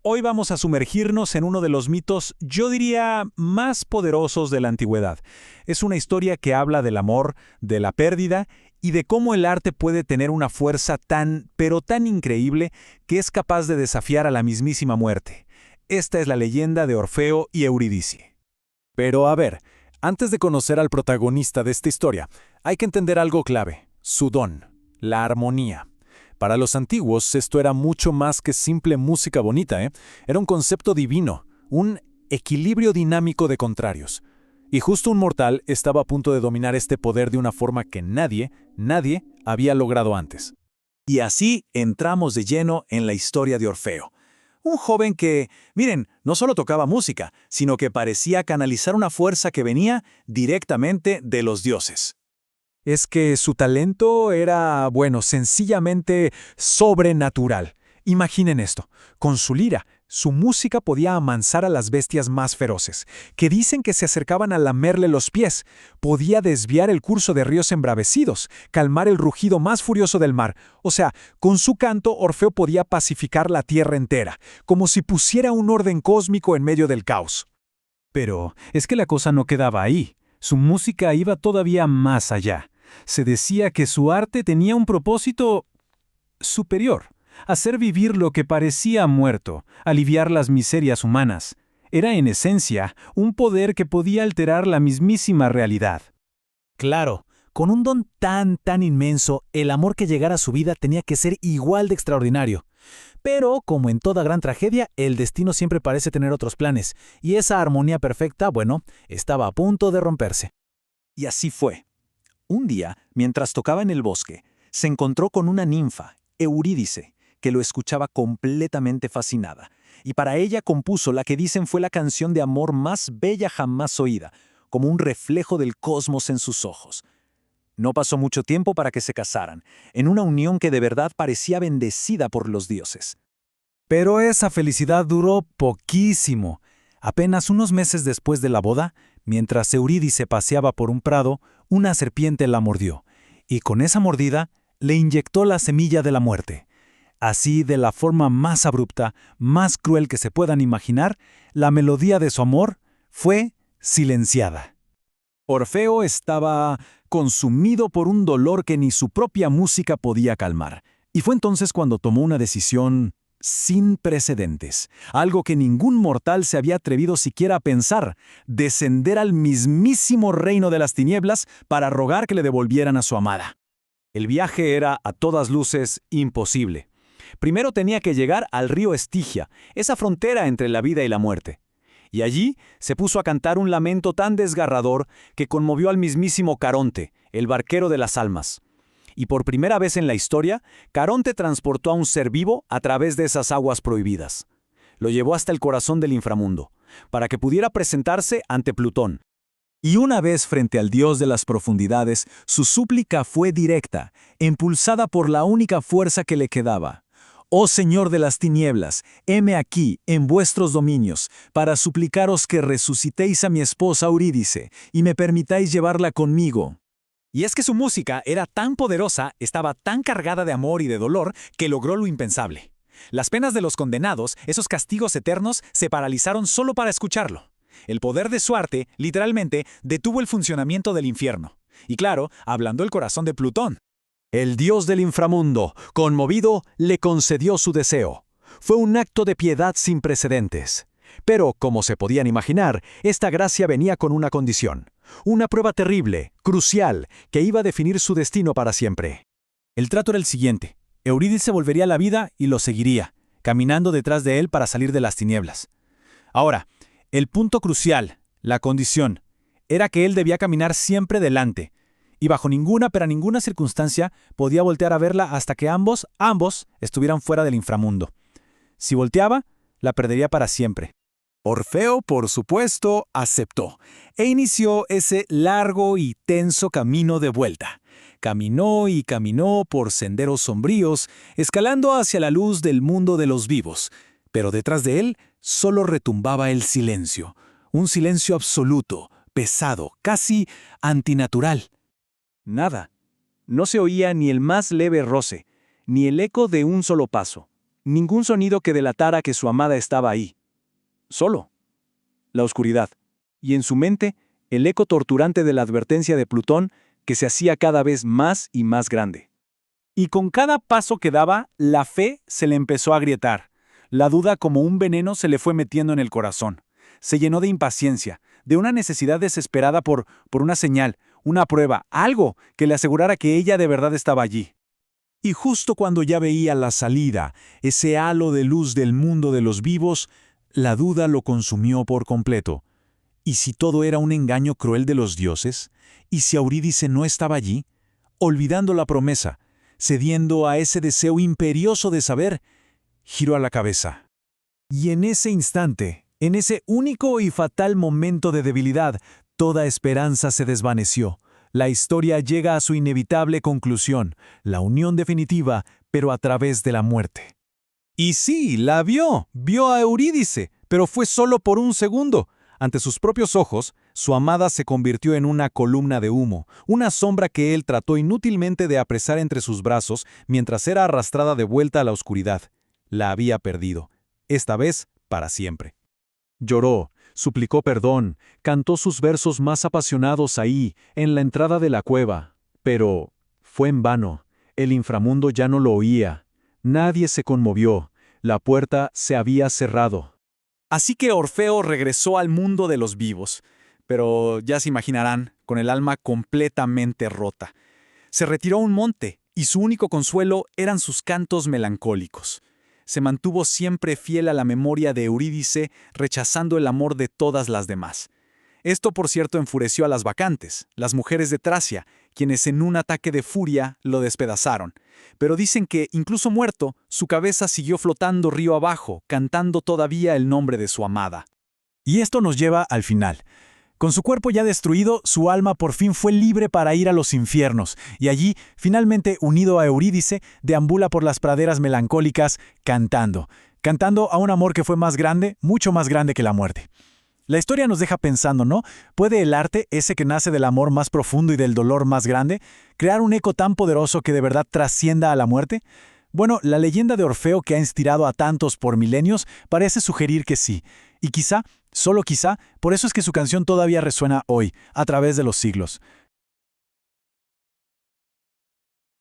Hoy vamos a sumergirnos en uno de los mitos, yo diría, más poderosos de la antigüedad. Es una historia que habla del amor, de la pérdida y de cómo el arte puede tener una fuerza tan, pero tan increíble que es capaz de desafiar a la mismísima muerte. Esta es la leyenda de Orfeo y Eurídice. Pero a ver, antes de conocer al protagonista de esta historia, hay que entender algo clave: su don, la armonía. Para los antiguos, esto era mucho más que simple música bonita, ¿eh? Era un concepto divino, un equilibrio dinámico de contrarios. Y justo un mortal estaba a punto de dominar este poder de una forma que nadie había logrado antes. Y así entramos de lleno en la historia de Orfeo. Un joven que, miren, no solo tocaba música, sino que parecía canalizar una fuerza que venía directamente de los dioses. Es que su talento era, bueno, sencillamente sobrenatural. Imaginen esto: con su lira, su música podía amansar a las bestias más feroces, que dicen que se acercaban a lamerle los pies. Podía desviar el curso de ríos embravecidos, calmar el rugido más furioso del mar. O sea, con su canto, Orfeo podía pacificar la tierra entera, como si pusiera un orden cósmico en medio del caos. Pero es que la cosa no quedaba ahí. Su música iba todavía más allá. Se decía que su arte tenía un propósito superior: hacer vivir lo que parecía muerto, aliviar las miserias humanas. Era en esencia un poder que podía alterar la mismísima realidad. Claro, con un don tan inmenso, el amor que llegara a su vida tenía que ser igual de extraordinario. Pero, como en toda gran tragedia, el destino siempre parece tener otros planes, y esa armonía perfecta, bueno, estaba a punto de romperse. Y así fue. Un día, mientras tocaba en el bosque, se encontró con una ninfa, Eurídice, que lo escuchaba completamente fascinada, y para ella compuso la que dicen fue la canción de amor más bella jamás oída, como un reflejo del cosmos en sus ojos. No pasó mucho tiempo para que se casaran, en una unión que de verdad parecía bendecida por los dioses. Pero esa felicidad duró poquísimo. Apenas unos meses después de la boda, mientras Eurídice paseaba por un prado, una serpiente la mordió, y con esa mordida le inyectó la semilla de la muerte. Así, de la forma más abrupta, más cruel que se puedan imaginar, la melodía de su amor fue silenciada. Orfeo estaba consumido por un dolor que ni su propia música podía calmar, y fue entonces cuando tomó una decisión sin precedentes, algo que ningún mortal se había atrevido siquiera a pensar: descender al mismísimo reino de las tinieblas para rogar que le devolvieran a su amada. El viaje era, a todas luces, imposible. Primero tenía que llegar al río Estigia, esa frontera entre la vida y la muerte. Y allí se puso a cantar un lamento tan desgarrador que conmovió al mismísimo Caronte, el barquero de las almas. Y por primera vez en la historia, Caronte transportó a un ser vivo a través de esas aguas prohibidas. Lo llevó hasta el corazón del inframundo, para que pudiera presentarse ante Plutón. Y una vez frente al dios de las profundidades, su súplica fue directa, impulsada por la única fuerza que le quedaba. «Oh Señor de las tinieblas, heme aquí, en vuestros dominios, para suplicaros que resucitéis a mi esposa Eurídice, y me permitáis llevarla conmigo». Y es que su música era tan poderosa, estaba tan cargada de amor y de dolor, que logró lo impensable. Las penas de los condenados, esos castigos eternos, se paralizaron solo para escucharlo. El poder de su arte, literalmente, detuvo el funcionamiento del infierno. Y claro, hablando el corazón de Plutón. El dios del inframundo, conmovido, le concedió su deseo. Fue un acto de piedad sin precedentes. Pero, como se podían imaginar, esta gracia venía con una condición. Una prueba terrible, crucial, que iba a definir su destino para siempre. El trato era el siguiente: Eurídice volvería a la vida y lo seguiría, caminando detrás de él para salir de las tinieblas. Ahora, el punto crucial, la condición, era que él debía caminar siempre delante, y bajo ninguna circunstancia podía voltear a verla hasta que ambos estuvieran fuera del inframundo. Si volteaba, la perdería para siempre. Orfeo, por supuesto, aceptó, e inició ese largo y tenso camino de vuelta. Caminó y caminó por senderos sombríos, escalando hacia la luz del mundo de los vivos, pero detrás de él solo retumbaba el silencio, un silencio absoluto, pesado, casi antinatural. Nada. No se oía ni el más leve roce, ni el eco de un solo paso. Ningún sonido que delatara que su amada estaba ahí. Solo. La oscuridad. Y en su mente, el eco torturante de la advertencia de Plutón que se hacía cada vez más y más grande. Y con cada paso que daba, la fe se le empezó a agrietar. La duda como un veneno se le fue metiendo en el corazón. Se llenó de impaciencia, de una necesidad desesperada por una señal, una prueba, algo que le asegurara que ella de verdad estaba allí. Y justo cuando ya veía la salida, ese halo de luz del mundo de los vivos, la duda lo consumió por completo. ¿Y si todo era un engaño cruel de los dioses? ¿Y si Eurídice no estaba allí? Olvidando la promesa, cediendo a ese deseo imperioso de saber, giró a la cabeza. Y en ese instante, en ese único y fatal momento de debilidad, toda esperanza se desvaneció. La historia llega a su inevitable conclusión, la unión definitiva, pero a través de la muerte. Y sí, la vio a Eurídice, pero fue solo por un segundo. Ante sus propios ojos, su amada se convirtió en una columna de humo, una sombra que él trató inútilmente de apresar entre sus brazos mientras era arrastrada de vuelta a la oscuridad. La había perdido, esta vez para siempre. Lloró, suplicó perdón, cantó sus versos más apasionados ahí, en la entrada de la cueva. Pero fue en vano, el inframundo ya no lo oía. Nadie se conmovió, la puerta se había cerrado. Así que Orfeo regresó al mundo de los vivos, pero ya se imaginarán, con el alma completamente rota. Se retiró a un monte, y su único consuelo eran sus cantos melancólicos. Se mantuvo siempre fiel a la memoria de Eurídice, rechazando el amor de todas las demás. Esto, por cierto, enfureció a las bacantes, las mujeres de Tracia, quienes en un ataque de furia lo despedazaron. Pero dicen que, incluso muerto, su cabeza siguió flotando río abajo, cantando todavía el nombre de su amada. Y esto nos lleva al final. Con su cuerpo ya destruido, su alma por fin fue libre para ir a los infiernos, y allí, finalmente unido a Eurídice, deambula por las praderas melancólicas, cantando a un amor que fue más grande, mucho más grande que la muerte. La historia nos deja pensando, ¿no? ¿Puede el arte, ese que nace del amor más profundo y del dolor más grande, crear un eco tan poderoso que de verdad trascienda a la muerte? Bueno, la leyenda de Orfeo que ha inspirado a tantos por milenios parece sugerir que sí. Y quizá, solo quizá, por eso es que su canción todavía resuena hoy, a través de los siglos.